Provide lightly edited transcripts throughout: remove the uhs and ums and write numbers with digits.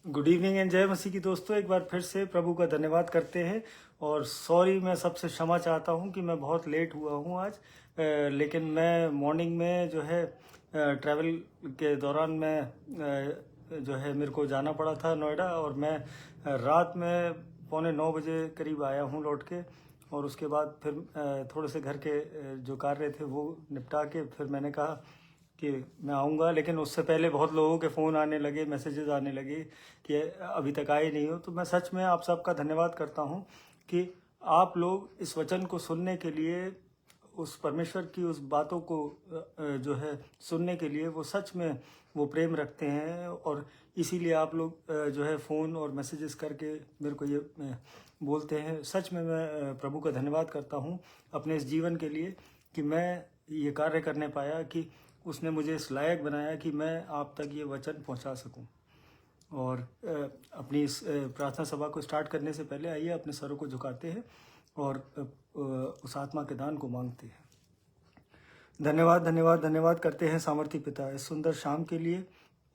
Good evening and जय मसीह की दोस्तों। एक बार फिर से प्रभु का धन्यवाद करते हैं और सॉरी, मैं सबसे क्षमा चाहता हूं कि मैं बहुत लेट हुआ हूं आज। लेकिन मैं मॉर्निंग में जो है ट्रैवल के दौरान मैं जो है मेरे को जाना पड़ा था नोएडा, और मैं रात में 8:45 करीब आया हूं लौट के। और उसके बाद फिर थोड़े से घर के जो कार्य थे वो निपटा के फिर मैंने कहा कि मैं आऊँगा। लेकिन उससे पहले बहुत लोगों के फ़ोन आने लगे, मैसेजेस आने लगे कि अभी तक आए नहीं हो। तो मैं सच में आप सबका धन्यवाद करता हूँ कि आप लोग इस वचन को सुनने के लिए, उस परमेश्वर की उस बातों को जो है सुनने के लिए वो सच में वो प्रेम रखते हैं। और इसीलिए आप लोग जो है फ़ोन और मैसेजेस करके मेरे को ये बोलते हैं। सच में मैं प्रभु का धन्यवाद करता हूँ अपने इस जीवन के लिए कि मैं ये कार्य करने पाया, कि उसने मुझे इस लायक बनाया कि मैं आप तक ये वचन पहुंचा सकूं। और अपनी इस प्रार्थना सभा को स्टार्ट करने से पहले आइए अपने सरों को झुकाते हैं और उस आत्मा के दान को मांगते हैं। धन्यवाद धन्यवाद धन्यवाद करते हैं सामर्थी पिता इस सुंदर शाम के लिए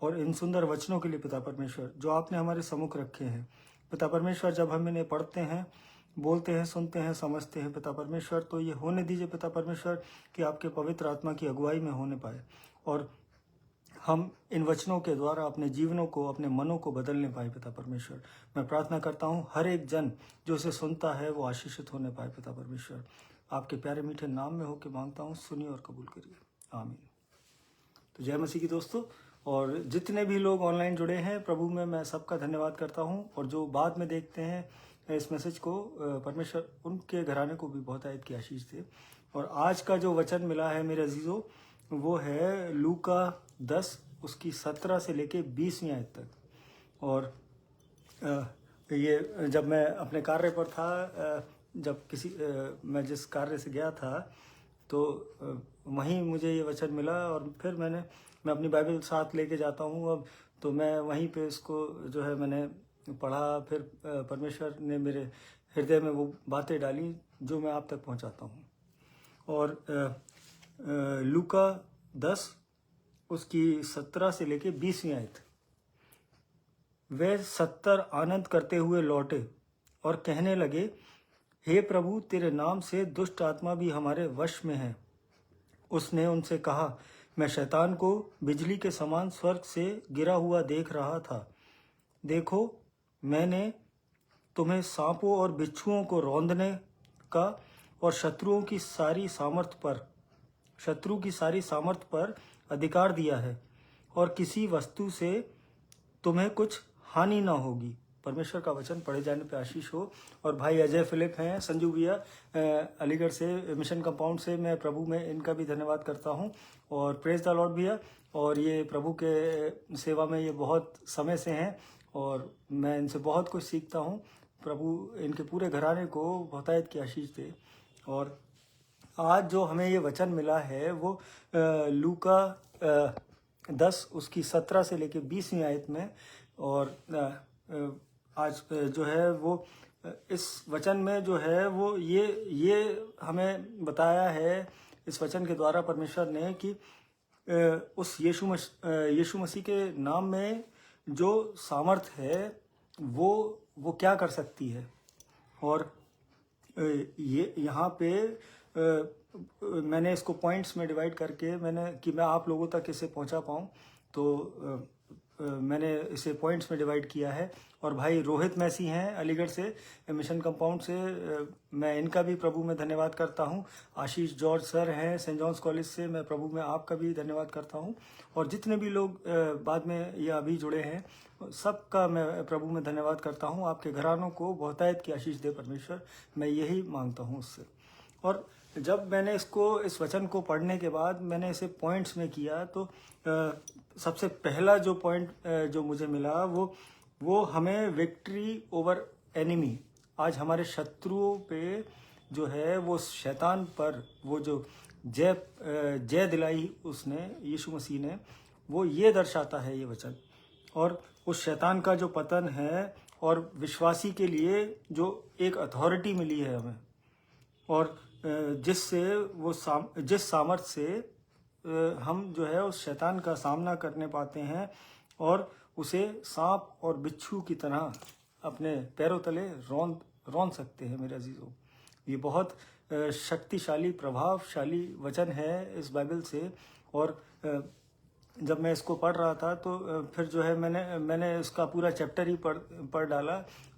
और इन सुंदर वचनों के लिए पिता परमेश्वर, जो आपने हमारे सम्मुख रखे हैं। पिता परमेश्वर, जब हम इन्हें पढ़ते हैं, बोलते हैं, सुनते हैं, समझते हैं पिता परमेश्वर, तो ये होने दीजिए पिता परमेश्वर कि आपके पवित्र आत्मा की अगुवाई में होने पाए और हम इन वचनों के द्वारा अपने जीवनों को, अपने मनों को बदलने पाए पिता परमेश्वर। मैं प्रार्थना करता हूँ हर एक जन जो इसे सुनता है वो आशीषित होने पाए पिता परमेश्वर। आपके प्यारे मीठे नाम में होकर मांगता हूँ, सुनिए और कबूल करिए, आमीन। तो जय मसीह की दोस्तों, और जितने भी लोग ऑनलाइन जुड़े हैं प्रभु में, मैं सबका धन्यवाद करता हूँ। और जो बाद में देखते हैं इस मैसेज को, परमेश्वर उनके घराने को भी बहुत आयत की आशीष दे। और आज का जो वचन मिला है मेरे अजीजों, वो है लूका 10 उसकी 17 से लेके 20वीं आयत तक। और ये जब मैं अपने कार्य पर था, जब मैं जिस कार्य से गया था, तो वहीं मुझे ये वचन मिला और फिर मैं अपनी बाइबल साथ लेके जाता हूँ अब। तो मैं वहीं पे इसको जो है मैंने पढ़ा। फिर परमेश्वर ने मेरे हृदय में वो बातें डाली जो मैं आप तक पहुँचाता हूँ। और लूका 10 उसकी 17 से लेके 20वीं आयत। वे 70 आनंद करते हुए लौटे और कहने लगे, हे प्रभु, तेरे नाम से दुष्ट आत्मा भी हमारे वश में है। उसने उनसे कहा, मैं शैतान को बिजली के समान स्वर्ग से गिरा हुआ देख रहा था। देखो, मैंने तुम्हें सांपों और बिच्छुओं को रौंदने का और शत्रु की सारी सामर्थ पर अधिकार दिया है, और किसी वस्तु से तुम्हें कुछ हानि ना होगी। परमेश्वर का वचन पढ़े जाने पे आशीष हो। और भाई अजय फिलिप हैं, संजू भैया अलीगढ़ से, मिशन कंपाउंड से, मैं प्रभु में इनका भी धन्यवाद करता हूं। और प्रेज द लॉर्ड भैया, और ये प्रभु के सेवा में ये बहुत समय से हैं और मैं इनसे बहुत कुछ सीखता हूं। प्रभु इनके पूरे घराने को बहुतायत की आशीष दे। और आज जो हमें ये वचन मिला है वो लूका 10 उसकी 17 से लेके 20वीं आयत में। और आज जो है वो इस वचन में जो है वो ये हमें बताया है इस वचन के द्वारा परमेश्वर ने कि उस यीशु मसीह के नाम में जो सामर्थ है वो क्या कर सकती है। और ये यहाँ पे मैंने इसको पॉइंट्स में डिवाइड करके मैं आप लोगों तक इसे पहुँचा पाऊँ, तो मैंने इसे पॉइंट्स में डिवाइड किया है। और भाई रोहित मैसी हैं अलीगढ़ से, मिशन कंपाउंड से, मैं इनका भी प्रभु में धन्यवाद करता हूं। आशीष जॉर्ज सर हैं सेंट जॉन्स कॉलेज से, मैं प्रभु में आपका भी धन्यवाद करता हूं। और जितने भी लोग बाद में या अभी जुड़े हैं, सबका मैं प्रभु में धन्यवाद करता हूं। आपके घरानों को बहुतायत की आशीष दे परमेश्वर, मैं यही मांगता हूं उससे। और जब मैंने इस वचन को पढ़ने के बाद मैंने इसे पॉइंट्स में किया, तो सबसे पहला जो पॉइंट जो मुझे मिला वो हमें विक्ट्री ओवर एनिमी, आज हमारे शत्रुओं पे जो है वो शैतान पर वो जो जय दिलाई उसने, यीशु मसीह ने, वो ये दर्शाता है ये वचन। और उस शैतान का जो पतन है और विश्वासी के लिए जो एक अथॉरिटी मिली है हमें, और जिससे जिस सामर्थ्य से हम जो है उस शैतान का सामना करने पाते हैं और उसे सांप और बिच्छू की तरह अपने पैरों तले रौंद सकते हैं मेरे अजीजों। ये बहुत शक्तिशाली प्रभावशाली वचन है इस बाइबल से। और जब मैं इसको पढ़ रहा था तो फिर जो है मैंने इसका पूरा चैप्टर ही पढ़ डाला,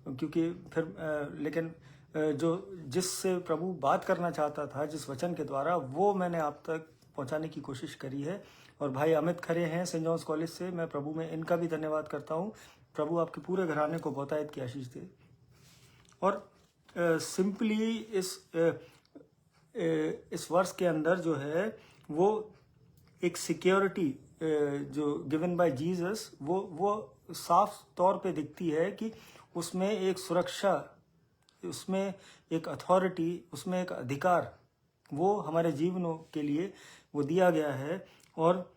क्योंकि फिर लेकिन जो जिससे प्रभु बात करना चाहता था जिस वचन के द्वारा, वो मैंने आप तक पहुंचाने की कोशिश करी है। और भाई अमित खरे हैं सेंट जॉन्स कॉलेज से, मैं प्रभु में इनका भी धन्यवाद करता हूँ। प्रभु आपके पूरे घराने को बहुतायत की आशीष दे। और सिंपली इस वर्ष के अंदर जो है वो एक सिक्योरिटी जो गिवन बाय जीसस, वो साफ तौर पे दिखती है कि उसमें एक सुरक्षा, उसमें एक अथॉरिटी, उसमें एक अधिकार वो हमारे जीवनों के लिए वो दिया गया है। और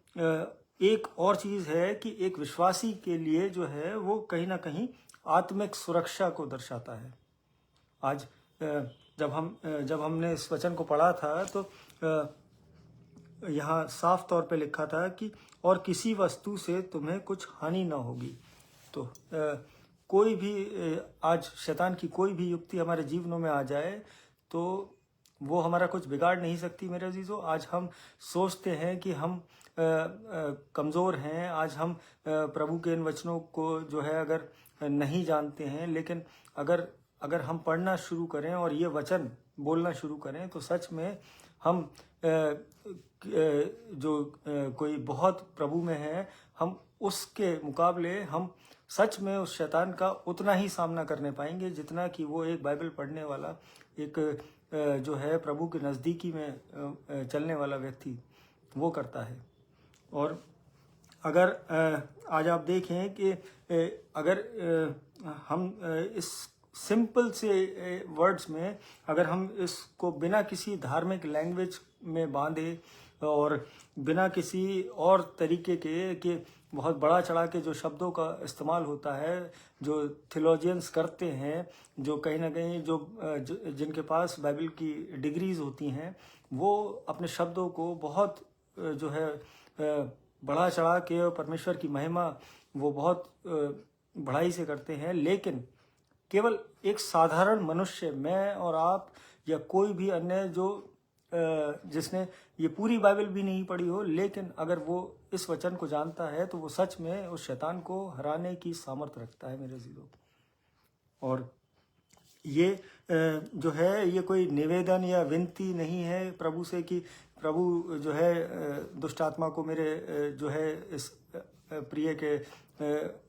एक और चीज़ है कि एक विश्वासी के लिए जो है वो कहीं ना कहीं आत्मिक सुरक्षा को दर्शाता है। आज जब हमने इस वचन को पढ़ा था तो यहाँ साफ तौर पे लिखा था कि और किसी वस्तु से तुम्हें कुछ हानि ना होगी। तो कोई भी आज शैतान की कोई भी युक्ति हमारे जीवनों में आ जाए तो वो हमारा कुछ बिगाड़ नहीं सकती मेरे अजीजों। आज हम सोचते हैं कि हम कमज़ोर हैं, आज हम प्रभु के इन वचनों को जो है अगर नहीं जानते हैं, लेकिन अगर हम पढ़ना शुरू करें और ये वचन बोलना शुरू करें तो सच में हम जो कोई बहुत प्रभु में है, हम उसके मुकाबले हम सच में उस शैतान का उतना ही सामना करने पाएंगे जितना कि वो एक बाइबल पढ़ने वाला, एक जो है प्रभु के नज़दीकी में चलने वाला व्यक्ति वो करता है। और अगर आज आप देखें कि अगर हम इस सिंपल से वर्ड्स में अगर हम इसको बिना किसी धार्मिक लैंग्वेज में बांधे और बिना किसी और तरीके के बहुत बड़ा चढ़ा के जो शब्दों का इस्तेमाल होता है, जो थियोलॉजियंस करते हैं, जो कहीं ना कहीं जिनके पास बाइबल की डिग्रीज होती हैं, वो अपने शब्दों को बहुत जो है बढ़ा चढ़ा के परमेश्वर की महिमा वो बहुत बढ़ाई से करते हैं। लेकिन केवल एक साधारण मनुष्य, मैं और आप या कोई भी अन्य जो जिसने ये पूरी बाइबल भी नहीं पढ़ी हो, लेकिन अगर वो इस वचन को जानता है तो वो सच में उस शैतान को हराने की सामर्थ्य रखता है मेरे जीरो। और ये जो है ये कोई निवेदन या विनती नहीं है प्रभु से कि प्रभु जो है दुष्ट आत्मा को मेरे जो है इस प्रिय के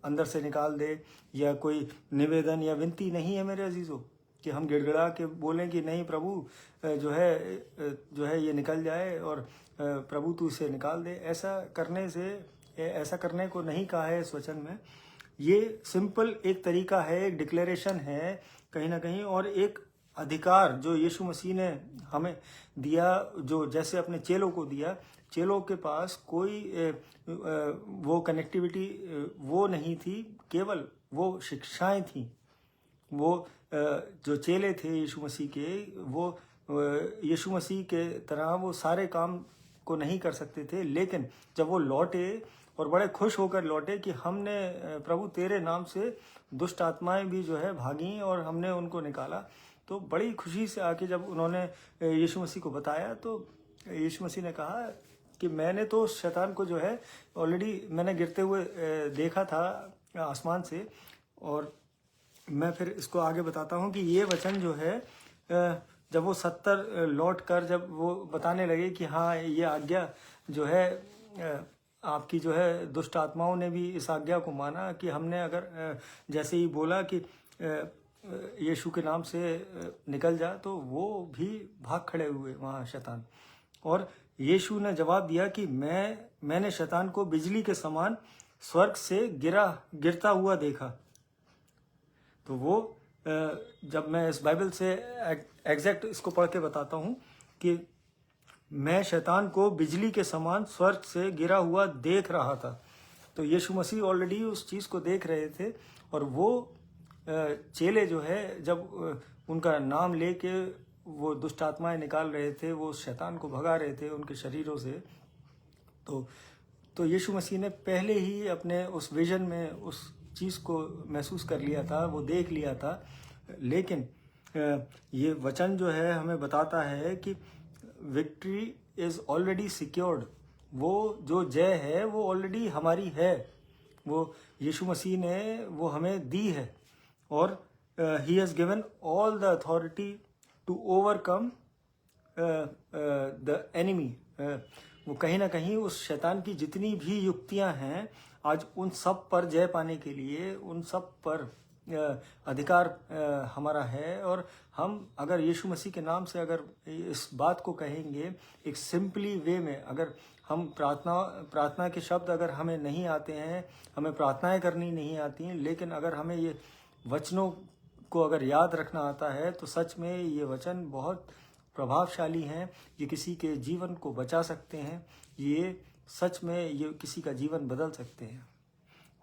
अंदर से निकाल दे, या कोई निवेदन या विनती नहीं है मेरे अजीजों कि हम गिड़गिड़ा के बोलें कि नहीं प्रभु जो है ये निकल जाए और प्रभु तू इसे निकाल दे। ऐसा करने को नहीं कहा है इस वचन में। ये सिंपल एक तरीका है, एक डिक्लेरेशन है कहीं ना कहीं, और एक अधिकार जो यीशु मसीह ने हमें दिया, जो जैसे अपने चेलों को दिया। चेलों के पास कोई वो कनेक्टिविटी वो नहीं थी, केवल वो शिक्षाएं थी। वो जो चेले थे यीशु मसीह के, वो यीशु मसीह के तरह वो सारे काम को नहीं कर सकते थे, लेकिन जब वो लौटे और बड़े खुश होकर लौटे कि हमने प्रभु तेरे नाम से दुष्ट आत्माएं भी जो है भागी और हमने उनको निकाला, तो बड़ी खुशी से आके जब उन्होंने यीशु मसीह को बताया तो यीशु मसीह ने कहा कि मैंने तो शैतान को जो है ऑलरेडी मैंने गिरते हुए देखा था आसमान से। और मैं फिर इसको आगे बताता हूँ कि ये वचन जो है जब वो 70 लौट कर जब वो बताने लगे कि हाँ ये आज्ञा जो है आपकी जो है दुष्ट आत्माओं ने भी इस आज्ञा को माना कि हमने अगर जैसे ही बोला कि यीशु के नाम से निकल जा, तो वो भी भाग खड़े हुए वहाँ शैतान। और यीशु ने जवाब दिया कि मैंने शैतान को बिजली के समान स्वर्ग से गिरता हुआ देखा। तो वो जब मैं इस बाइबल से एग्जैक्ट इसको पढ़ के बताता हूँ कि मैं शैतान को बिजली के समान स्वर्ग से गिरा हुआ देख रहा था। तो यीशु मसीह ऑलरेडी उस चीज़ को देख रहे थे, और वो चेले जो है जब उनका नाम लेके वो दुष्ट आत्माएं निकाल रहे थे, वो शैतान को भगा रहे थे उनके शरीरों से, तो यीशु मसीह ने पहले ही अपने उस विजन में उस चीज़ को महसूस कर लिया था, वो देख लिया था। लेकिन ये वचन जो है हमें बताता है कि विक्ट्री इज़ ऑलरेडी सिक्योर्ड। वो जो जय है वो ऑलरेडी हमारी है, वो यीशु मसीह ने वो हमें दी है। और he has given all the authority to overcome the enemy. वो कहीं ना कहीं उस शैतान की जितनी भी युक्तियां हैं, आज उन सब पर जय पाने के लिए उन सब पर अधिकार हमारा है। और हम अगर यीशु मसीह के नाम से अगर इस बात को कहेंगे एक सिंपली वे में, अगर हम प्रार्थना के शब्द अगर हमें नहीं आते हैं, हमें प्रार्थनाएं करनी नहीं आती हैं, लेकिन अगर हमें ये वचनों को अगर याद रखना आता है तो सच में ये वचन बहुत प्रभावशाली हैं। ये किसी के जीवन को बचा सकते हैं, ये सच में ये किसी का जीवन बदल सकते हैं।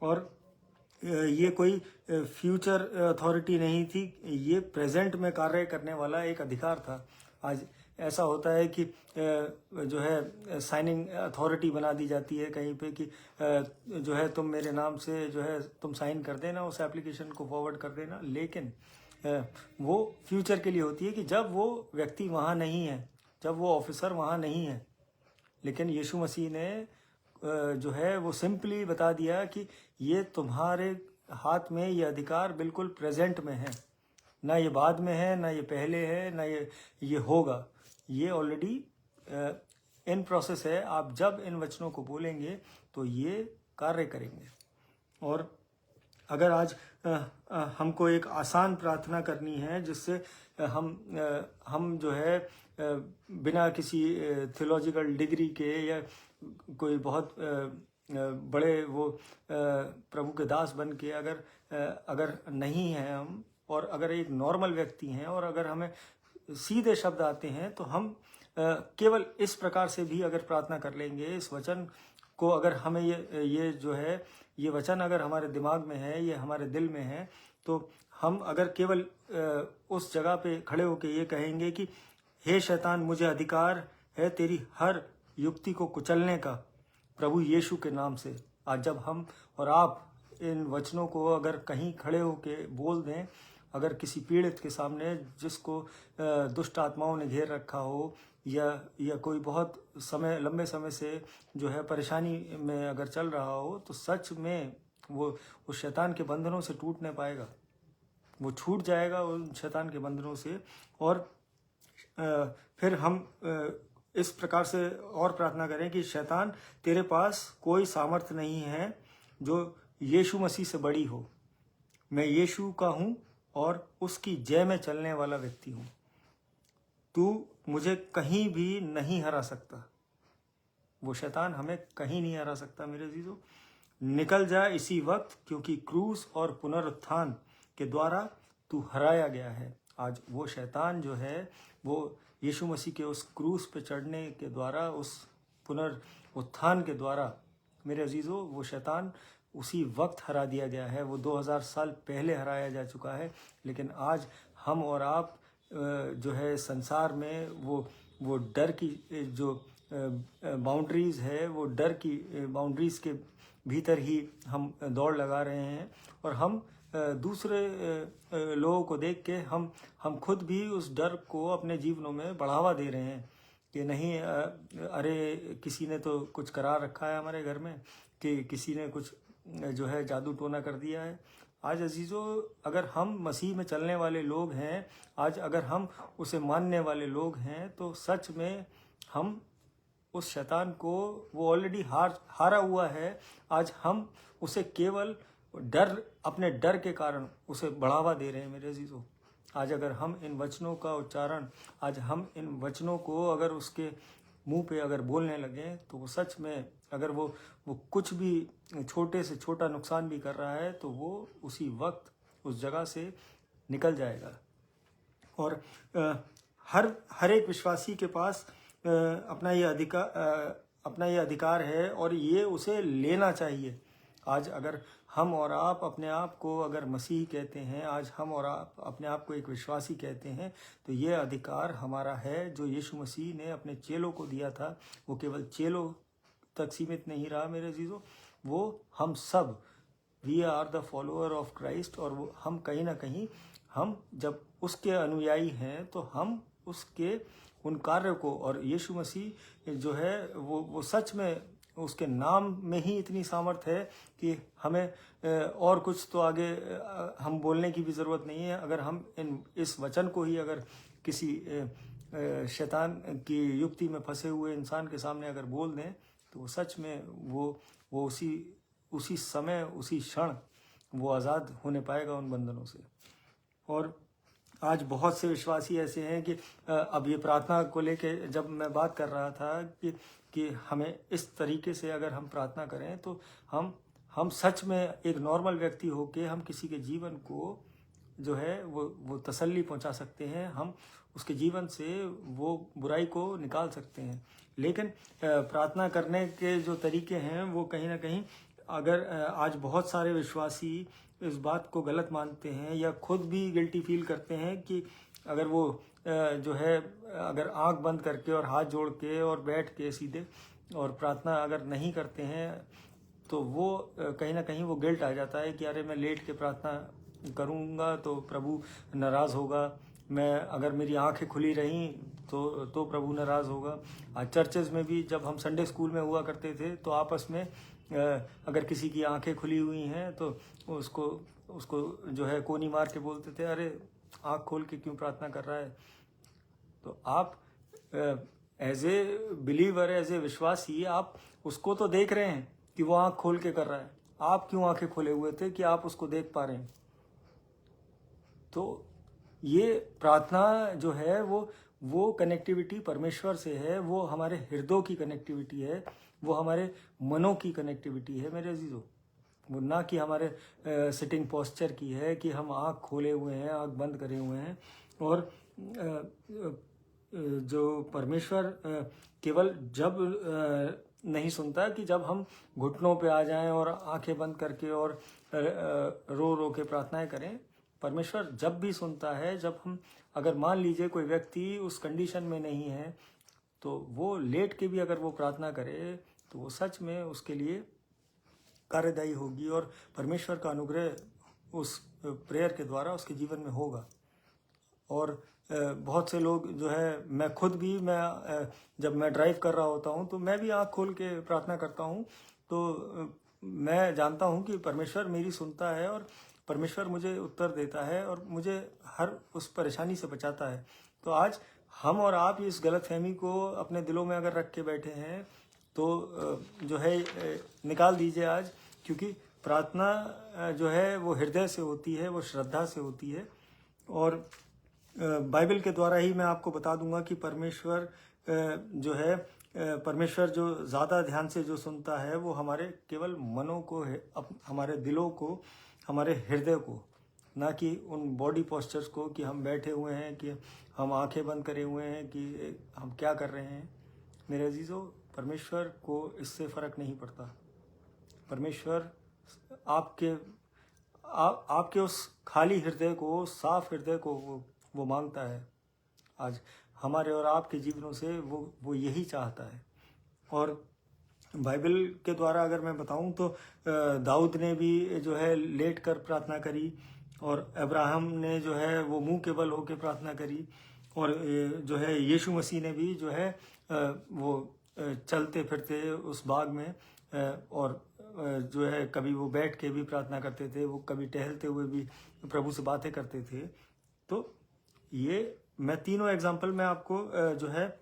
और ये कोई फ्यूचर अथॉरिटी नहीं थी, ये प्रेजेंट में कार्य करने वाला एक अधिकार था। आज ऐसा होता है कि जो है साइनिंग अथॉरिटी बना दी जाती है कहीं पे कि जो है तुम मेरे नाम से जो है तुम साइन कर देना, उस एप्लीकेशन को फॉरवर्ड कर देना। लेकिन वो फ्यूचर के लिए होती है कि जब वो व्यक्ति वहाँ नहीं है, जब वो ऑफिसर वहाँ नहीं है। लेकिन यीशु मसीह ने जो है वो सिंपली बता दिया कि ये तुम्हारे हाथ में ये अधिकार बिल्कुल प्रेजेंट में है, ना ये बाद में है, ना ये पहले है, ना ये होगा, ये ऑलरेडी इन प्रोसेस है। आप जब इन वचनों को बोलेंगे तो ये कार्य करेंगे। और अगर आज हमको एक आसान प्रार्थना करनी है जिससे हम जो है बिना किसी थियोलॉजिकल डिग्री के या कोई बहुत बड़े वो प्रभु के दास बन के अगर नहीं हैं हम, और अगर एक नॉर्मल व्यक्ति हैं और अगर हमें सीधे शब्द आते हैं, तो हम केवल इस प्रकार से भी अगर प्रार्थना कर लेंगे, इस वचन को अगर हमें ये जो है ये वचन अगर हमारे दिमाग में है, ये हमारे दिल में है, तो हम अगर केवल उस जगह पे खड़े होकर ये कहेंगे कि हे शैतान, मुझे अधिकार है तेरी हर युक्ति को कुचलने का प्रभु यीशु के नाम से। आज जब हम और आप इन वचनों को अगर कहीं खड़े होके बोल दें, अगर किसी पीड़ित के सामने जिसको दुष्ट आत्माओं ने घेर रखा हो या कोई बहुत लंबे समय से जो है परेशानी में अगर चल रहा हो, तो सच में वो उस शैतान के बंधनों से टूट नहीं पाएगा, वो छूट जाएगा उन शैतान के बंधनों से। और फिर हम इस प्रकार से और प्रार्थना करें कि शैतान, तेरे पास कोई सामर्थ्य नहीं है जो यीशु मसीह से बड़ी हो। मैं यीशु का हूँ और उसकी जय में चलने वाला व्यक्ति हूँ। तू मुझे कहीं भी नहीं हरा सकता। वो शैतान हमें कहीं नहीं हरा सकता मेरे अजीजों। निकल जा इसी वक्त, क्योंकि क्रूस और पुनरुत्थान के द्वारा तू हराया गया है। आज वो शैतान जो है वो यीशु मसीह के उस क्रूस पे चढ़ने के द्वारा, उस पुनरुत्थान के द्वारा मेरे अजीजों, वो शैतान उसी वक्त हरा दिया गया है। वो 2000 साल पहले हराया जा चुका है। लेकिन आज हम और आप जो है संसार में वो डर की जो बाउंड्रीज है, वो डर की बाउंड्रीज के भीतर ही हम दौड़ लगा रहे हैं। और हम दूसरे लोगों को देख के हम खुद भी उस डर को अपने जीवनों में बढ़ावा दे रहे हैं कि नहीं, अरे किसी ने तो कुछ करा रखा है हमारे घर में, कि किसी ने कुछ जो है जादू टोना कर दिया है। आज अजीज़ों, अगर हम मसीह में चलने वाले लोग हैं, आज अगर हम उसे मानने वाले लोग हैं, तो सच में हम उस शैतान को, वो ऑलरेडी हारा हुआ है। आज हम उसे केवल अपने डर के कारण उसे बढ़ावा दे रहे हैं मेरे अजीज़ों। आज अगर हम इन वचनों का उच्चारण, आज हम इन वचनों को अगर उसके मुंह पे अगर बोलने लगे, तो वो सच में अगर वो कुछ भी छोटे से छोटा नुकसान भी कर रहा है, तो वो उसी वक्त उस जगह से निकल जाएगा। और हर एक विश्वासी के पास अपना ये अधिकार है और ये उसे लेना चाहिए। आज अगर हम और आप अपने आप को अगर मसीह कहते हैं, आज हम और आप अपने आप को एक विश्वासी कहते हैं, तो ये अधिकार हमारा है जो यीशु मसीह ने अपने चेलों को दिया था। वो केवल चेलों तक सीमित नहीं रहा मेरे अजीजों, वो हम सब, we are the follower of Christ, और वो हम कहीं ना कहीं, हम जब उसके अनुयायी हैं तो हम उसके उन कार्य को, और यीशु मसीह जो है वो सच में उसके नाम में ही इतनी सामर्थ है कि हमें और कुछ तो आगे हम बोलने की भी ज़रूरत नहीं है। अगर हम इस वचन को ही अगर किसी शैतान की युक्ति में फंसे हुए इंसान के सामने अगर बोल दें तो वो सच में वो उसी समय, उसी क्षण वो आज़ाद होने पाएगा उन बंधनों से। और आज बहुत से विश्वासी ऐसे हैं कि अब ये प्रार्थना को लेके जब मैं बात कर रहा था कि हमें इस तरीके से अगर हम प्रार्थना करें तो हम सच में एक नॉर्मल व्यक्ति होके हम किसी के जीवन को जो है वो तसल्ली पहुंचा सकते हैं, हम उसके जीवन से वो बुराई को निकाल सकते हैं। लेकिन प्रार्थना करने के जो तरीके हैं वो कहीं ना कहीं, अगर आज बहुत सारे विश्वासी इस बात को गलत मानते हैं या खुद भी गिल्टी फील करते हैं कि अगर वो जो है अगर आंख बंद करके और हाथ जोड़ के और बैठ के सीधे और प्रार्थना अगर नहीं करते हैं तो वो कहीं ना कहीं वो गिल्ट आ जाता है कि अरे मैं लेट के प्रार्थना करूँगा तो प्रभु नाराज़ होगा, मैं अगर मेरी आंखें खुली रहीं तो प्रभु नाराज़ होगा। आज चर्चेज में भी जब हम संडे स्कूल में हुआ करते थे तो आपस में अगर किसी की आंखें खुली हुई हैं तो उसको जो है कोनी मार के बोलते थे, अरे आंख खोल के क्यों प्रार्थना कर रहा है। तो आप as a believer, as a विश्वासी, आप उसको तो देख रहे हैं कि वो आंख खोल के कर रहा है, आप क्यों आंखें खोले हुए थे कि आप उसको देख पा रहे हैं। तो ये प्रार्थना जो है वो कनेक्टिविटी परमेश्वर से है, वो हमारे हृदय की कनेक्टिविटी है, वो हमारे मनों की कनेक्टिविटी है मेरे अजीजों। वो ना कि हमारे सिटिंग पोस्चर की है कि हम आँख खोले हुए हैं, आँख बंद करे हुए हैं। और जो परमेश्वर केवल जब नहीं सुनता कि जब हम घुटनों पे आ जाएं और आंखें बंद करके और रो रो के प्रार्थनाएं करें। परमेश्वर जब भी सुनता है, जब हम, अगर मान लीजिए कोई व्यक्ति उस कंडीशन में नहीं है तो वो लेट के भी अगर वो प्रार्थना करे तो वो सच में उसके लिए कार्यदायी होगी और परमेश्वर का अनुग्रह उस प्रेयर के द्वारा उसके जीवन में होगा। और बहुत से लोग जो है, मैं खुद भी, जब मैं ड्राइव कर रहा होता हूँ तो मैं भी आँख खोल के प्रार्थना करता हूँ। तो मैं जानता हूँ कि परमेश्वर मेरी सुनता है और परमेश्वर मुझे उत्तर देता है और मुझे हर उस परेशानी से बचाता है। तो आज हम और आप इस गलतफहमी को अपने दिलों में अगर रख के बैठे हैं तो जो है निकाल दीजिए आज, क्योंकि प्रार्थना जो है वो हृदय से होती है, वो श्रद्धा से होती है। और बाइबल के द्वारा ही मैं आपको बता दूंगा कि परमेश्वर जो है, परमेश्वर जो ज़्यादा ध्यान से जो सुनता है वो हमारे केवल मनों को, हमारे दिलों को, हमारे हृदय को, ना कि उन बॉडी पोस्चर्स को कि हम बैठे हुए हैं, कि हम आंखें बंद करे हुए हैं, कि हम क्या कर रहे हैं। मेरे अजीज़ों, परमेश्वर को इससे फ़र्क नहीं पड़ता। परमेश्वर आपके उस खाली हृदय को, साफ हृदय को वो मांगता है। आज हमारे और आपके जीवनों से वो यही चाहता है। और बाइबल के द्वारा अगर मैं बताऊं तो दाऊद ने भी जो है लेट कर प्रार्थना करी, और अब्राहम ने जो है वो मुंह के बल होकर प्रार्थना करी, और जो है यीशु मसीह ने भी जो है वो चलते फिरते उस बाग में, और जो है कभी वो बैठ के भी प्रार्थना करते थे, वो कभी टहलते हुए भी प्रभु से बातें करते थे। तो ये मैं तीनों एग्जाम्पल में आपको जो है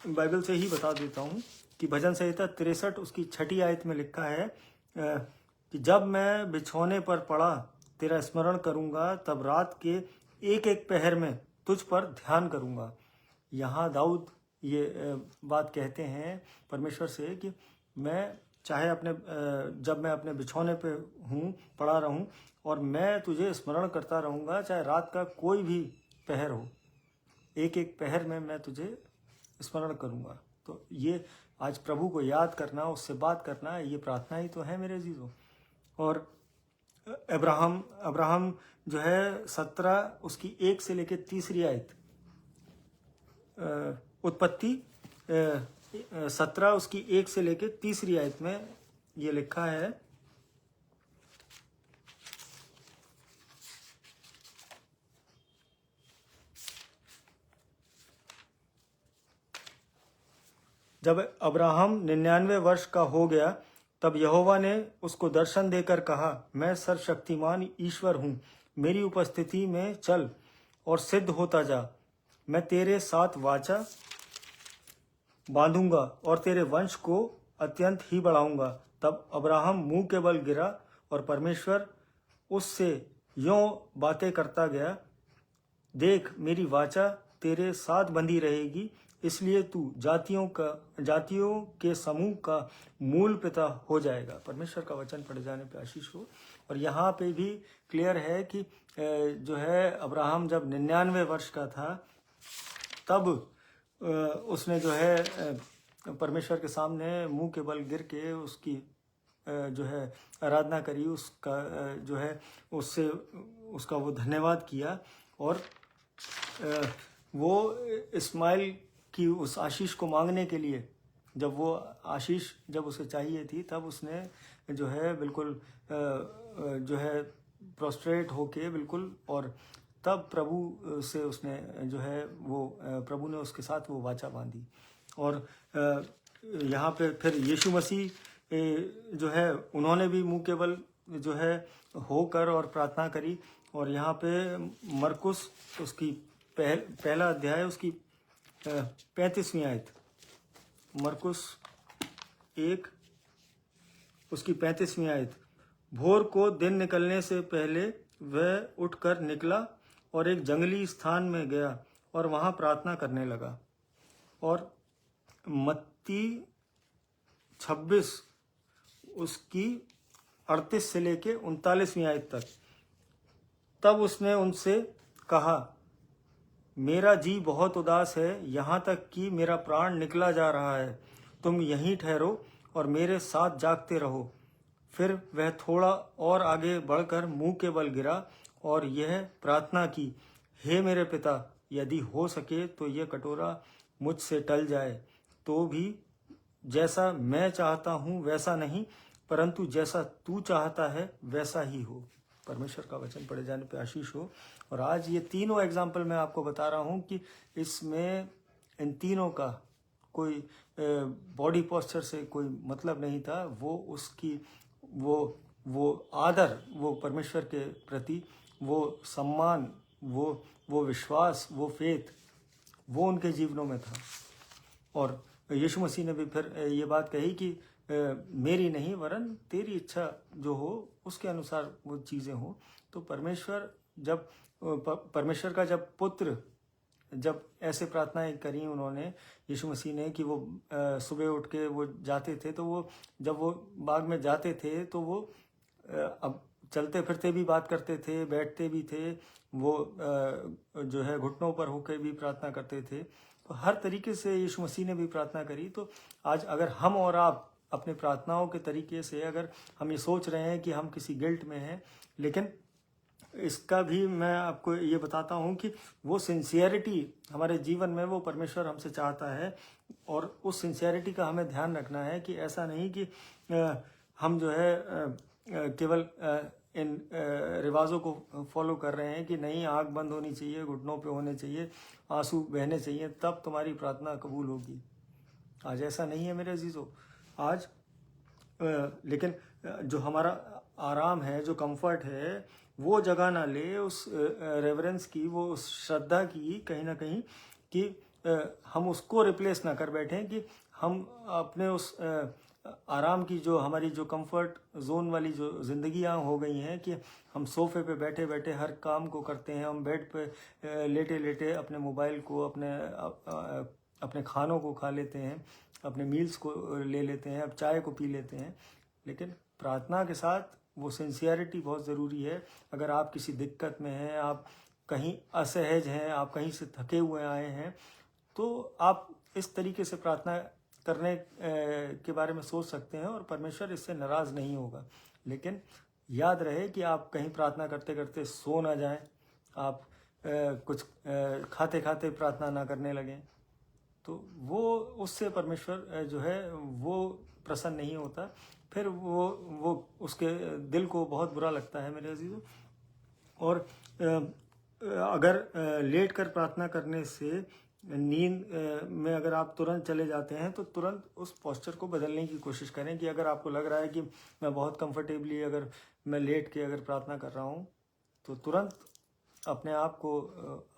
बाइबल से ही बता देता हूँ कि भजन संहिता 63 उसकी 6 आयत में लिखा है कि जब मैं बिछौने पर पड़ा तेरा स्मरण करूँगा, तब रात के एक एक पहर में तुझ पर ध्यान करूँगा। यहाँ दाऊद ये बात कहते हैं परमेश्वर से कि मैं चाहे जब मैं अपने बिछौने पे हूँ, पड़ा रहूँ, और मैं तुझे स्मरण करता रहूँगा, चाहे रात का कोई भी पहर हो, एक एक पहर में मैं तुझे स्मरण करूँगा। तो ये आज प्रभु को याद करना, उससे बात करना, ये प्रार्थना ही तो है मेरे अजीजों। और अब्राहम जो है 17 उसकी 1 से लेकर 3 आयत, उत्पत्ति 17 उसकी 1 से लेके तीसरी आयत में ये लिखा है, जब अब्राहम 99 वर्ष का हो गया तब यहोवा ने उसको दर्शन देकर कहा, मैं सर्वशक्तिमान ईश्वर हूँ, मेरी उपस्थिति में चल और सिद्ध होता जा। मैं तेरे साथ वाचा बांधूंगा और तेरे वंश को अत्यंत ही बढ़ाऊंगा। तब अब्राहम मुंह के बल गिरा और परमेश्वर उससे यों बातें करता गया, देख मेरी वाचा तेरे साथ बंधी रहेगी, इसलिए तू जातियों के समूह का मूल पिता हो जाएगा। परमेश्वर का वचन पढ़े जाने पे आशीष हो। और यहाँ पे भी क्लियर है कि जो है अब्राहम जब 99 वर्ष का था तब उसने जो है परमेश्वर के सामने मुंह के बल गिर के उसकी जो है आराधना करी, उसका जो है उससे उसका वो धन्यवाद किया। और वो इस्माइल की उस आशीष को मांगने के लिए, जब वो आशीष जब उसे चाहिए थी, तब उसने जो है बिल्कुल जो है प्रोस्ट्रेट होके बिल्कुल, और तब प्रभु से उसने जो है वो प्रभु ने उसके साथ वो वाचा बांधी। और यहाँ पे फिर यीशु मसीह जो है उन्होंने भी मुंह के बल जो है होकर और प्रार्थना करी। और यहाँ पे मरकुस उसकी पहला अध्याय उसकी 35वीं आयत, मरकुस 1 उसकी 35वीं आयत, भोर को दिन निकलने से पहले वह उठकर निकला और एक जंगली स्थान में गया और वहां प्रार्थना करने लगा। और मत्ती 26 उसकी 38 से लेके 39वीं आयत तक, तब उसने उनसे कहा, मेरा जी बहुत उदास है, यहाँ तक कि मेरा प्राण निकला जा रहा है, तुम यहीं ठहरो और मेरे साथ जागते रहो। फिर वह थोड़ा और आगे बढ़कर मुंह के बल गिरा और यह प्रार्थना की, हे मेरे पिता, यदि हो सके तो यह कटोरा मुझसे टल जाए, तो भी जैसा मैं चाहता हूँ वैसा नहीं, परंतु जैसा तू चाहता है वैसा ही हो। परमेश्वर का वचन पढ़े जाने पे आशीष हो। और आज ये तीनों एग्जाम्पल मैं आपको बता रहा हूँ कि इसमें इन तीनों का कोई बॉडी पोस्चर से कोई मतलब नहीं था। वो उसकी वो आदर, वो परमेश्वर के प्रति वो सम्मान, वो विश्वास, वो फेथ, वो उनके जीवनों में था। और यीशु मसीह ने भी फिर ये बात कही कि मेरी नहीं वरन तेरी इच्छा जो हो उसके अनुसार वो चीज़ें हो। तो परमेश्वर का जब पुत्र जब ऐसे प्रार्थनाएं करी उन्होंने, यीशु मसीह ने, कि वो सुबह उठ के वो जाते थे, तो वो जब वो बाग में जाते थे तो वो अब चलते फिरते भी बात करते थे, बैठते भी थे, वो जो है घुटनों पर होकर भी प्रार्थना करते थे। तो हर तरीके से यीशु मसीह ने भी प्रार्थना करी। तो आज अगर हम और आप अपने प्रार्थनाओं के तरीके से अगर हम ये सोच रहे हैं कि हम किसी गिल्ट में हैं, लेकिन इसका भी मैं आपको ये बताता हूँ कि वो सिंसियरिटी हमारे जीवन में वो परमेश्वर हमसे चाहता है। और उस सिंसियरिटी का हमें ध्यान रखना है कि ऐसा नहीं कि हम जो है केवल इन रिवाजों को फॉलो कर रहे हैं कि नहीं, आँख बंद होनी चाहिए, घुटनों पे होने चाहिए, आंसू बहने चाहिए, तब तुम्हारी प्रार्थना कबूल होगी। आज ऐसा नहीं है मेरे अजीजों। आज लेकिन जो हमारा आराम है, जो कंफर्ट है, वो जगह ना ले उस रेवरेंस की, वो उस श्रद्धा की कहीं ना कहीं, कि हम उसको रिप्लेस ना कर बैठें, कि हम अपने उस आराम की, जो हमारी जो कंफर्ट जोन वाली जो जिंदगियां हो गई हैं, कि हम सोफे पे बैठे बैठे हर काम को करते हैं, हम बेड पे लेटे लेटे अपने मोबाइल को, अपने खानों को खा लेते हैं, अपने मील्स को ले लेते हैं, अब चाय को पी लेते हैं। लेकिन प्रार्थना के साथ वो सिंसियरिटी बहुत ज़रूरी है। अगर आप किसी दिक्कत में हैं, आप कहीं असहज हैं, आप कहीं से थके हुए आए हैं, तो आप इस तरीके से प्रार्थना करने के बारे में सोच सकते हैं और परमेश्वर इससे नाराज़ नहीं होगा। लेकिन याद रहे कि आप कहीं प्रार्थना करते करते सो ना जाएं, आप कुछ खाते खाते प्रार्थना ना करने लगें। तो वो उससे परमेश्वर जो है वो प्रसन्न नहीं होता, फिर वो उसके दिल को बहुत बुरा लगता है मेरे अजीजों। और अगर लेट कर प्रार्थना करने से नींद में अगर आप तुरंत चले जाते हैं तो तुरंत उस पोस्चर को बदलने की कोशिश करें कि अगर आपको लग रहा है कि मैं बहुत कंफर्टेबली अगर मैं लेट के अगर प्रार्थना कर रहा हूँ तो तुरंत अपने आप को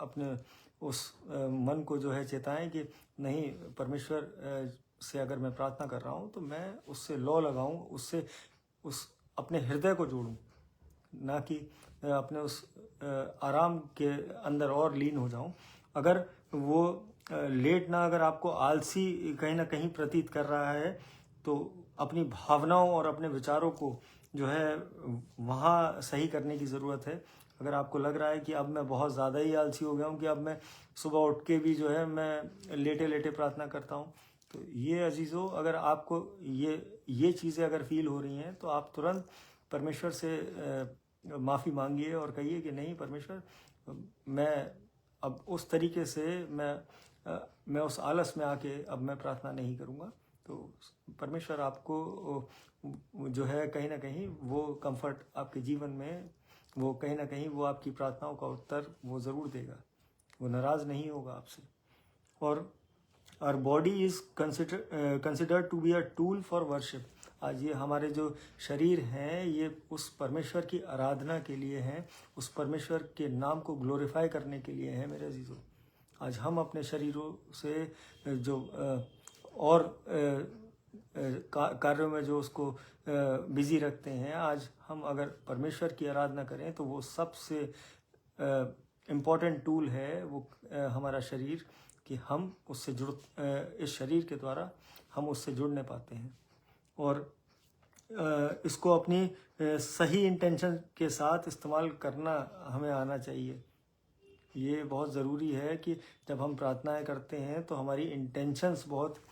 अपने उस मन को जो है चेताएं कि नहीं, परमेश्वर से अगर मैं प्रार्थना कर रहा हूँ तो मैं उससे लौ लगाऊं, उससे उस अपने हृदय को जोड़ूं, ना कि अपने उस आराम के अंदर और लीन हो जाऊं। अगर वो लेट ना अगर आपको आलसी कहीं ना कहीं प्रतीत कर रहा है तो अपनी भावनाओं और अपने विचारों को जो है वहाँ सही करने की ज़रूरत है। अगर आपको लग रहा है कि अब मैं बहुत ज़्यादा ही आलसी हो गया हूँ कि अब मैं सुबह उठ के भी जो है मैं लेटे लेटे प्रार्थना करता हूँ, तो ये अजीज़ों, अगर आपको ये चीज़ें अगर फील हो रही हैं तो आप तुरंत परमेश्वर से माफ़ी मांगिए और कहिए कि नहीं परमेश्वर, मैं अब उस तरीके से मैं उस आलस में आके अब मैं प्रार्थना नहीं करूँगा। तो परमेश्वर आपको जो है कहीं ना कहीं वो कंफर्ट आपके जीवन में, वो कहीं ना कहीं वो आपकी प्रार्थनाओं का उत्तर वो ज़रूर देगा, वो नाराज़ नहीं होगा आपसे। और our body is considered to be a tool for worship. आज ये हमारे जो शरीर हैं ये उस परमेश्वर की आराधना के लिए हैं, उस परमेश्वर के नाम को ग्लोरीफाई करने के लिए हैं मेरे अजीज़ों। आज हम अपने शरीरों से जो और कार्यों में जो उसको बिजी रखते हैं, आज हम अगर परमेश्वर की आराधना करें तो वो सबसे इम्पॉर्टेंट टूल है वो हमारा शरीर, कि हम उससे इस शरीर के द्वारा हम उससे जुड़ने पाते हैं। और इसको अपनी सही इंटेंशन के साथ इस्तेमाल करना हमें आना चाहिए। ये बहुत ज़रूरी है कि जब हम प्रार्थनाएं करते हैं तो हमारी इंटेंशंस बहुत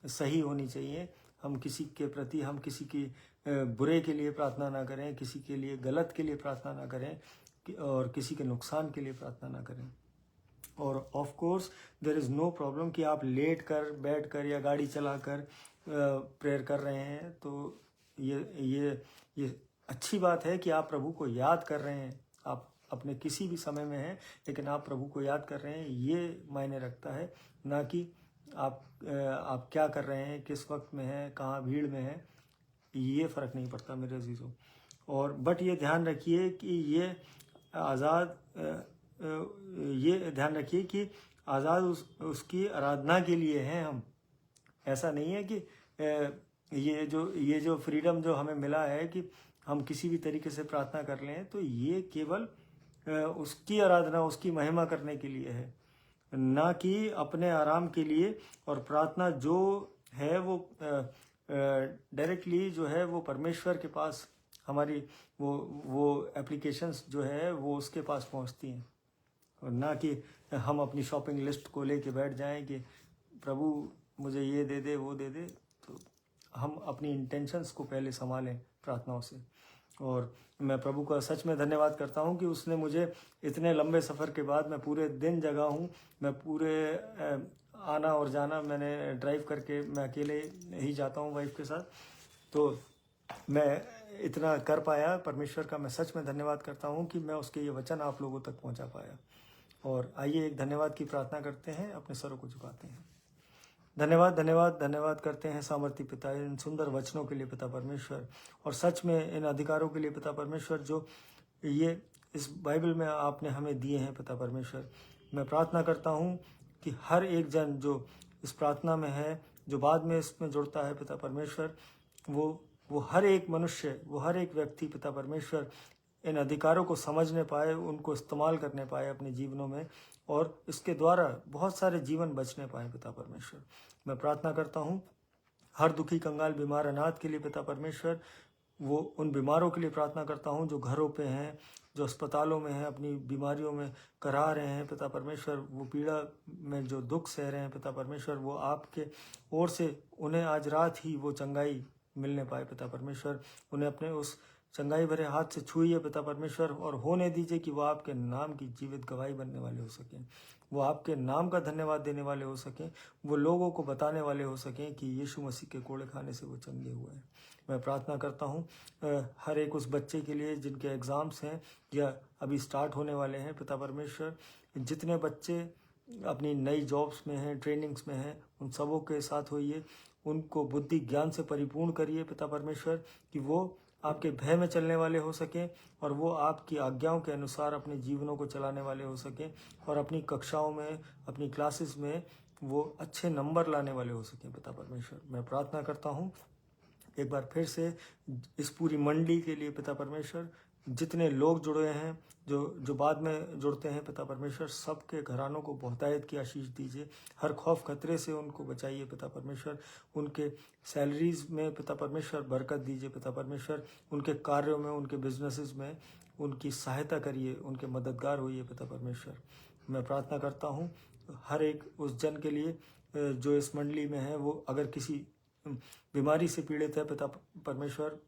सही होनी चाहिए। हम किसी के प्रति, हम किसी की बुरे के लिए प्रार्थना ना करें, किसी के लिए गलत के लिए प्रार्थना ना करें और किसी के नुकसान के लिए प्रार्थना ना करें। और of course there is no problem कि आप लेट कर, बैठ कर या गाड़ी चला कर प्रेयर कर रहे हैं, तो ये अच्छी बात है कि आप प्रभु को याद कर रहे हैं। आप अपने किसी भी समय में हैं लेकिन आप प्रभु को याद कर रहे हैं, ये मायने रखता है, ना कि आप क्या कर रहे हैं, किस वक्त में हैं, कहाँ भीड़ में हैं, ये फ़र्क नहीं पड़ता मेरे अजीज़ों। और बट ये ध्यान रखिए कि ये ध्यान रखिए कि आज़ाद उसकी आराधना के लिए हैं हम। ऐसा नहीं है कि ये जो फ्रीडम जो हमें मिला है कि हम किसी भी तरीके से प्रार्थना कर लें, तो ये केवल उसकी आराधना, उसकी महिमा करने के लिए है, ना कि अपने आराम के लिए। और प्रार्थना जो है वो डायरेक्टली जो है वो परमेश्वर के पास, हमारी वो एप्लीकेशंस जो है वो उसके पास पहुंचती हैं, और ना कि हम अपनी शॉपिंग लिस्ट को लेके बैठ जाएं कि प्रभु मुझे ये दे दे, वो दे दे। तो हम अपनी इंटेंशंस को पहले संभालें प्रार्थनाओं से। और मैं प्रभु का सच में धन्यवाद करता हूँ कि उसने मुझे इतने लंबे सफ़र के बाद, मैं पूरे दिन जगा हूँ, मैं पूरे आना और जाना मैंने ड्राइव करके, मैं अकेले ही जाता हूँ वाइफ के साथ, तो मैं इतना कर पाया। परमेश्वर का मैं सच में धन्यवाद करता हूँ कि मैं उसके ये वचन आप लोगों तक पहुँचा पाया। और आइए एक धन्यवाद की प्रार्थना करते हैं, अपने सरों को झुकाते हैं। धन्यवाद धन्यवाद धन्यवाद करते हैं सामर्थी पिता, इन सुंदर वचनों के लिए पिता परमेश्वर, और सच में इन अधिकारों के लिए पिता परमेश्वर जो ये इस बाइबल में आपने हमें दिए हैं पिता परमेश्वर। मैं प्रार्थना करता हूँ कि हर एक जन जो इस प्रार्थना में है, जो बाद में इसमें जुड़ता है पिता परमेश्वर, वो हर एक मनुष्य, वो हर एक व्यक्ति पिता परमेश्वर इन अधिकारों को समझने पाए, उनको इस्तेमाल करने पाए अपने जीवनों में, और इसके द्वारा बहुत सारे जीवन बचने पाए पिता परमेश्वर। मैं प्रार्थना करता हूँ हर दुखी, कंगाल, बीमार, अनाथ के लिए पिता परमेश्वर, वो उन बीमारों के लिए प्रार्थना करता हूँ जो घरों पे हैं, जो अस्पतालों में हैं, अपनी बीमारियों में करा रहे हैं पिता परमेश्वर, वो पीड़ा में जो दुख सह रहे हैं पिता परमेश्वर, वो आपके ओर से उन्हें आज रात ही वो चंगाई मिलने पाए पिता परमेश्वर। उन्हें अपने उस चंगाई भरे हाथ से छूइए पिता परमेश्वर, और होने दीजिए कि वो आपके नाम की जीवित गवाही बनने वाले हो सकें, वो आपके नाम का धन्यवाद देने वाले हो सकें, वो लोगों को बताने वाले हो सकें कि यीशु मसीह के कोड़े खाने से वो चंगे हुए हैं। मैं प्रार्थना करता हूँ हर एक उस बच्चे के लिए जिनके एग्ज़ाम्स हैं या अभी स्टार्ट होने वाले हैं। पिता परमेश्वर, जितने बच्चे अपनी नई जॉब्स में हैं, ट्रेनिंग्स में हैं, उन सबों के साथ होइए, उनको बुद्धि ज्ञान से परिपूर्ण करिए पिता परमेश्वर, कि वो आपके भय में चलने वाले हो सकें और वो आपकी आज्ञाओं के अनुसार अपने जीवनों को चलाने वाले हो सकें, और अपनी कक्षाओं में, अपनी क्लासेस में वो अच्छे नंबर लाने वाले हो सकें पिता परमेश्वर। मैं प्रार्थना करता हूँ एक बार फिर से इस पूरी मंडली के लिए पिता परमेश्वर, जितने लोग जुड़े हैं, जो बाद में जुड़ते हैं पिता परमेश्वर, सबके घरानों को बहुतायत की आशीष दीजिए। हर खौफ खतरे से उनको बचाइए पिता परमेश्वर। उनके सैलरीज में पिता परमेश्वर बरकत दीजिए पिता परमेश्वर। उनके कार्यों में, उनके बिजनेसेस में उनकी सहायता करिए, उनके मददगार होइए पिता परमेश्वर। मैं प्रार्थना करता हूँ हर एक उस जन के लिए जो इस मंडली में है, वो अगर किसी बीमारी से पीड़ित है पिता परमेश्वर,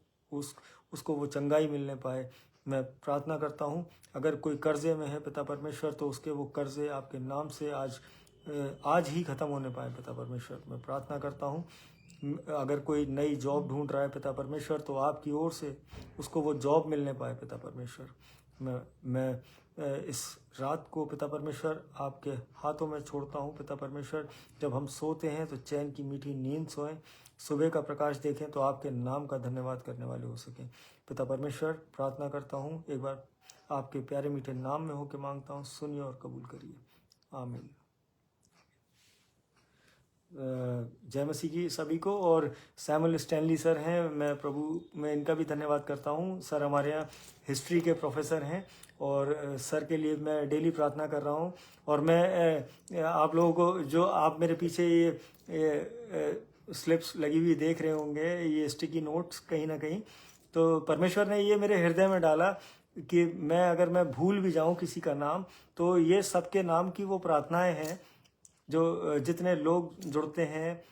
उसको वो चंगाई मिलने पाए। मैं प्रार्थना करता हूँ अगर कोई कर्जे में है पिता परमेश्वर, तो उसके वो कर्जे आपके नाम से आज ही खत्म होने पाए पिता परमेश्वर। मैं प्रार्थना करता हूँ अगर कोई नई जॉब ढूंढ रहा है पिता परमेश्वर, तो आपकी ओर से उसको वो जॉब मिलने पाए पिता परमेश्वर। मैं इस रात को पिता परमेश्वर आपके हाथों में छोड़ता हूँ पिता परमेश्वर। जब हम सोते हैं तो चैन की मीठी नींद सोएं, सुबह का प्रकाश देखें तो आपके नाम का धन्यवाद करने वाले हो सकें पिता परमेश्वर। प्रार्थना करता हूँ एक बार आपके प्यारे मीठे नाम में होकर मांगता हूँ, सुनिए और कबूल करिए, आमीन। जय मसीह की सभी को। और सैमुअल स्टैनली सर हैं, मैं प्रभु में इनका भी धन्यवाद करता हूँ। सर हमारे यहाँ हिस्ट्री के प्रोफेसर हैं और सर के लिए मैं डेली प्रार्थना कर रहा हूँ। और मैं आप लोगों को, जो आप मेरे पीछे ये स्लिप्स लगी हुई देख रहे होंगे, ये स्टिकी नोट्स कहीं ना कहीं, तो परमेश्वर ने ये मेरे हृदय में डाला कि अगर मैं भूल भी जाऊँ किसी का नाम, तो ये सबके नाम की वो प्रार्थनाएं हैं जो जितने लोग जुड़ते हैं,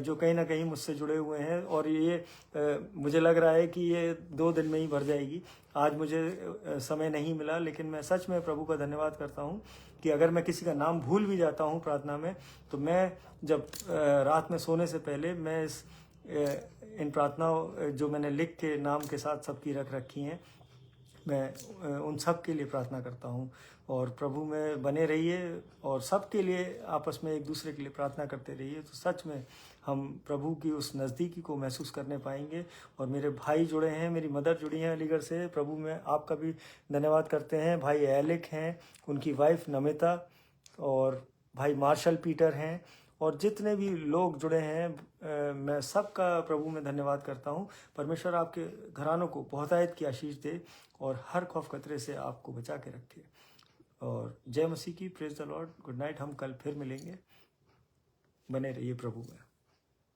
जो कहीं ना कहीं मुझसे जुड़े हुए हैं। और ये मुझे लग रहा है कि ये 2 दिन में ही भर जाएगी। आज मुझे समय नहीं मिला, लेकिन मैं सच में प्रभु का धन्यवाद करता हूँ कि अगर मैं किसी का नाम भूल भी जाता हूँ प्रार्थना में, तो मैं जब रात में सोने से पहले मैं इन प्रार्थनाओं जो मैंने लिख के नाम के साथ सबकी रख रखी हैं, मैं उन सब के लिए प्रार्थना करता हूँ। और प्रभु में बने रहिए और सबके लिए आपस में एक दूसरे के लिए प्रार्थना करते रहिए, तो सच में हम प्रभु की उस नज़दीकी को महसूस करने पाएंगे। और मेरे भाई जुड़े हैं, मेरी मदर जुड़ी हैं अलीगढ़ से, प्रभु में आपका भी धन्यवाद करते हैं। भाई एलिक हैं, उनकी वाइफ नमिता, और भाई मार्शल पीटर हैं, और जितने भी लोग जुड़े हैं, मैं सबका प्रभु में धन्यवाद करता हूँ। परमेश्वर आपके घरानों को बहुतायत की आशीष दे और हर खौफ खतरे से आपको बचा के रखे। और जय मसीह की, praise the Lord, good night. हम कल फिर मिलेंगे, बने रहिए प्रभु में।